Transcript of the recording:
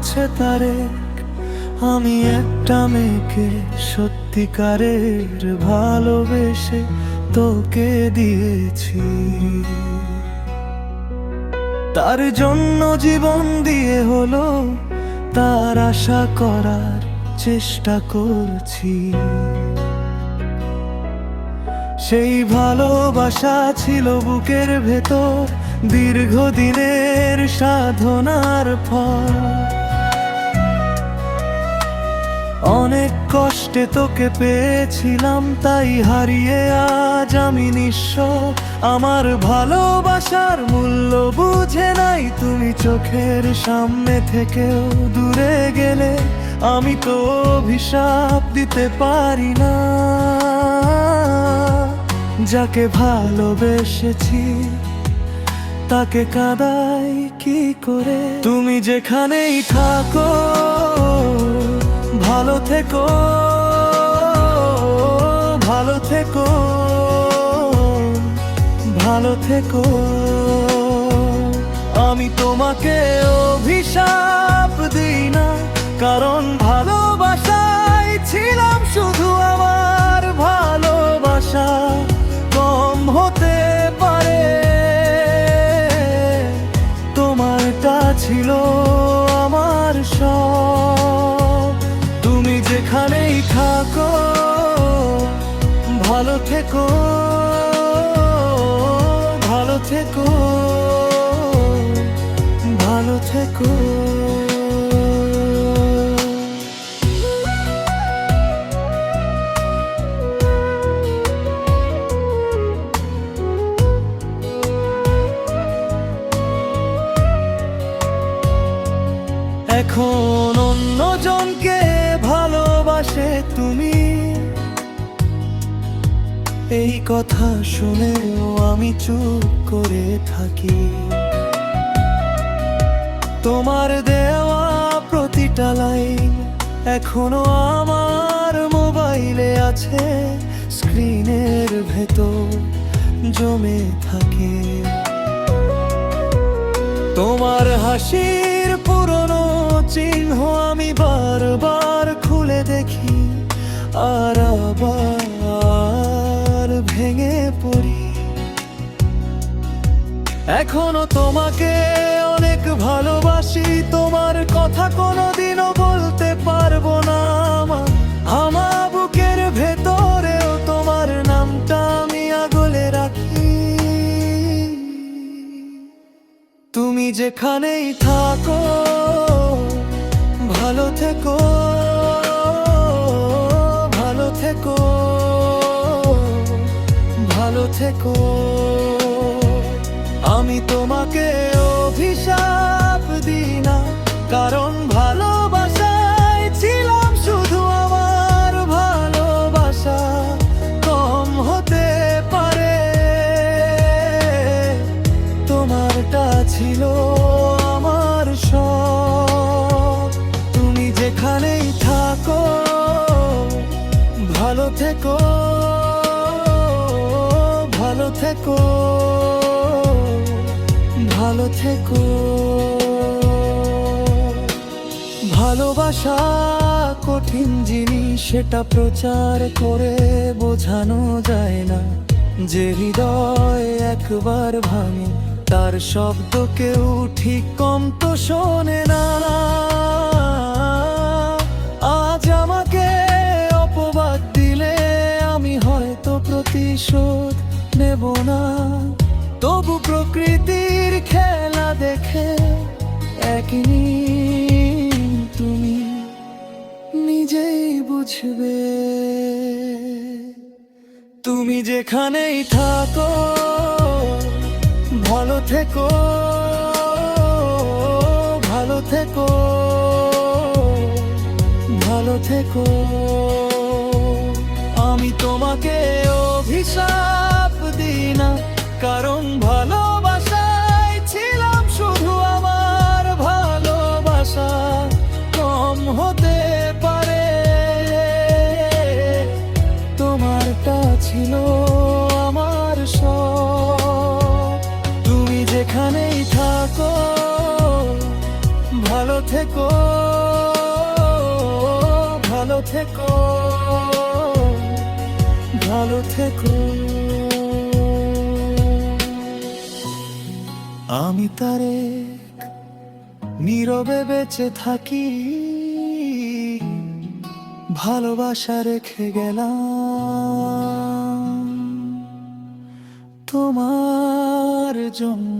হচ্ছে তারেক, আমি একটা মেয়েকে সত্যিকারের ভালোবেসে তোকে দিয়েছি। তার জন্য জীবন দিয়ে হলো তার আশা করার চেষ্টা করছি। সেই ভালোবাসা ছিল বুকের ভেতর দীর্ঘদিনের সাধনার ফল। অনেক কষ্টে তোকে পেয়েছিলাম, তাই হারিয়ে আজ আমি নিঃস্ব। আমার ভালোবাসার মূল্য বুঝে নাই তুমি, চোখের সামনে থেকেও দূরে গেলে আমি তো অভিশাপ দিতে পারি না। যাকে ভালোবেসেছি তাকে কাঁদাই কি করে? তুমি যেখানেই থাকো ভালো থেকো, ভালো থেকো, ভালো থেকো। আমি তোমাকে অভিশাপ দিই না, কারণ ভালোবাসায় ছিলাম শুধু। আমার ভালোবাসা কম হতে পারে, তোমারটা ছিল আমার সব। তুমি যেখানেই থাকো ভালো থেকো, ভালো থেকো, ভালো থেকো। এখন অন্যজনকে ভালোবাসে তুমি, এই কথা শুনেও আমি চুপ করে থাকি। তোমার দেওয়া প্রতিটা লাইন এখনো আমার মোবাইলে আছে, স্ক্রিনের ভেতর জমে থাকে। তোমার হাসির পুরনো চিহ্ন আমি বারবার খুলে দেখি, আর আবার ভেঙে পড়ি। এখনো তোমাকে অনেক ভালোবাসি, তোমার কথা কোনোদিনও বলতে পারবো না। আমার বুকের ভেতরেও তোমার নামটা আমি আগলে রাখি। তুমি যেখানেই থাকো ভালো থেকো, ভালো থেকো, ভালো থেকো। আমি তোমাকে অভিশাপ দিই না, কারণ ভালোবাসায় ছিলাম শুধু। আমার ভালোবাসা কম হতে পারে, তোমারটা ছিল আমার সব। তুমি যেখানেই থাকো ভালো থেকো, ভালো থেকো, ভালো থেকো। ভালোবাসা কঠিন জিনিস, সেটা প্রচার করে বোঝানো যায় না। যে হৃদয় একবার ভাঙে তার শব্দ কেউ ঠিক কম তো শোনে না। আজ আমাকে অপবাদ দিলে আমি হয়তো প্রতিশোধ নেব না, তবু প্রকৃতির খেলা দেখে একদিন তুমি নিজেই বুঝবে। তুমি যেখানেই থাকো ভালো থেকো, ভালো থেকো, ভালো থেকো। আমি তোমাকে অভিশাপ দিই না, কারণ ভালোবাসায় ছিলাম শুধু। আমার ভালোবাসা কম হতে পারে, তোমারটা ছিল আমার সব। তুমি যেখানেই থাকো ভালো থেকো। ভালো থেকো, ভালো থেকো। আমি তারে নীরবে বেঁচে থাকি, ভালোবাসা রেখে গেলাম তোমার জন্য।